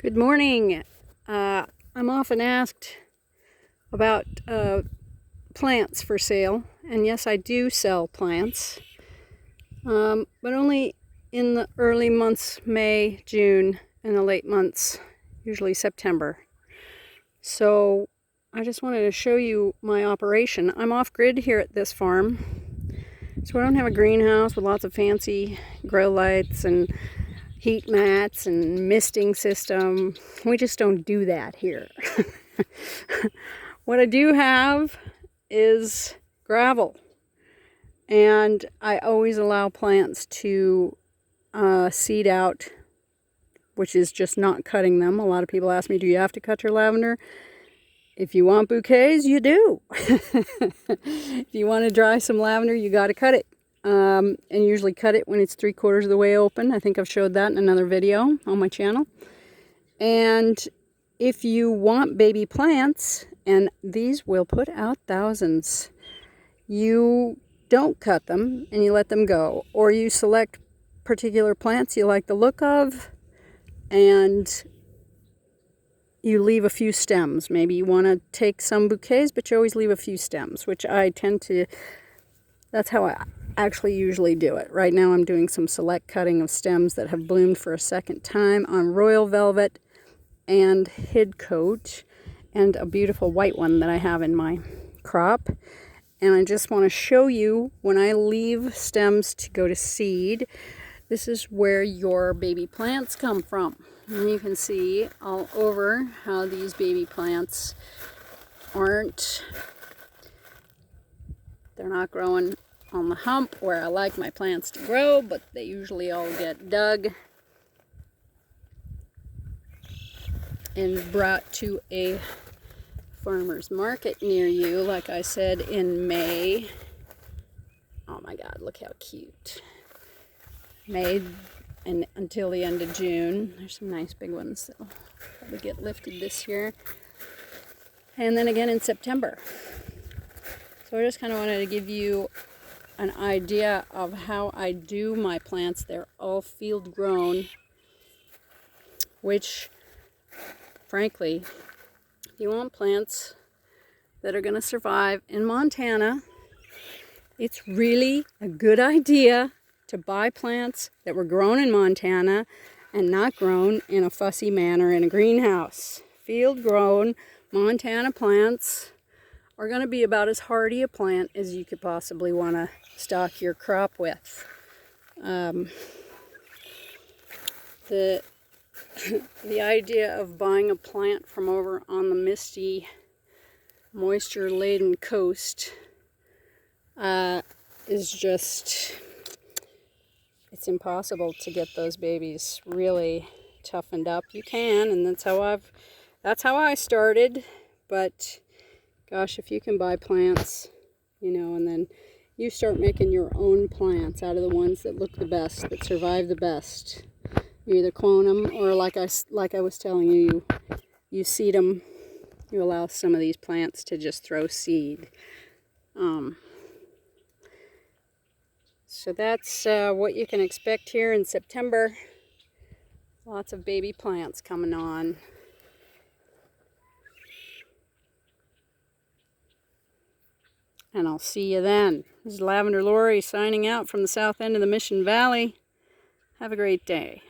Good morning. I'm often asked about plants for sale, and yes, I do sell plants, but only in the early months, May, June, and the late months, usually September. So I just wanted to show you my operation. I'm off-grid here at this farm, so I don't have a greenhouse with lots of fancy grow lights and heat mats and misting system. We just don't do that here. What I do have is gravel, and I always allow plants to seed out, which is just not cutting them. A lot of people ask me, do you have to cut your lavender? If you want bouquets, you do. If you want to dry some lavender, you got to cut it. And usually cut it when it's 3/4 of the way open. I think I've showed that in another video on my channel. And if you want baby plants, and these will put out thousands, you don't cut them and you let them go. Or you select particular plants you like the look of and you leave a few stems. Maybe you want to take some bouquets, but you always leave a few stems, which I tend to, that's how I actually usually do it. Right now I'm doing some select cutting of stems that have bloomed for a second time on royal velvet and hid coat, and a beautiful white one that I have in my crop. And I just want to show you, when I leave stems to go to seed, this is where your baby plants come from. And you can see all over how these baby plants they're not growing on the hump where I like my plants to grow, but they usually all get dug and brought to a farmer's market near you, like I said, in May. Oh my God, look how cute. May and until the end of June. There's some nice big ones that'll probably get lifted this year. And then again in September. So I just kind of wanted to give you an idea of how I do my plants. They're all field grown, which frankly, if you want plants that are going to survive in Montana, it's really a good idea to buy plants that were grown in Montana and not grown in a fussy manner in a greenhouse. Field grown Montana plants are going to be about as hardy a plant as you could possibly want to stock your crop with. The idea of buying a plant from over on the misty, moisture-laden coast is just, it's impossible to get those babies really toughened up. You can, and that's how I started, but gosh, if you can buy plants, and then you start making your own plants out of the ones that look the best, that survive the best. You either clone them, or like I was telling you, you seed them. You allow some of these plants to just throw seed. So that's what you can expect here in September. Lots of baby plants coming on. And I'll see you then. This is Lavender Lori signing out from the south end of the Mission Valley. Have a great day.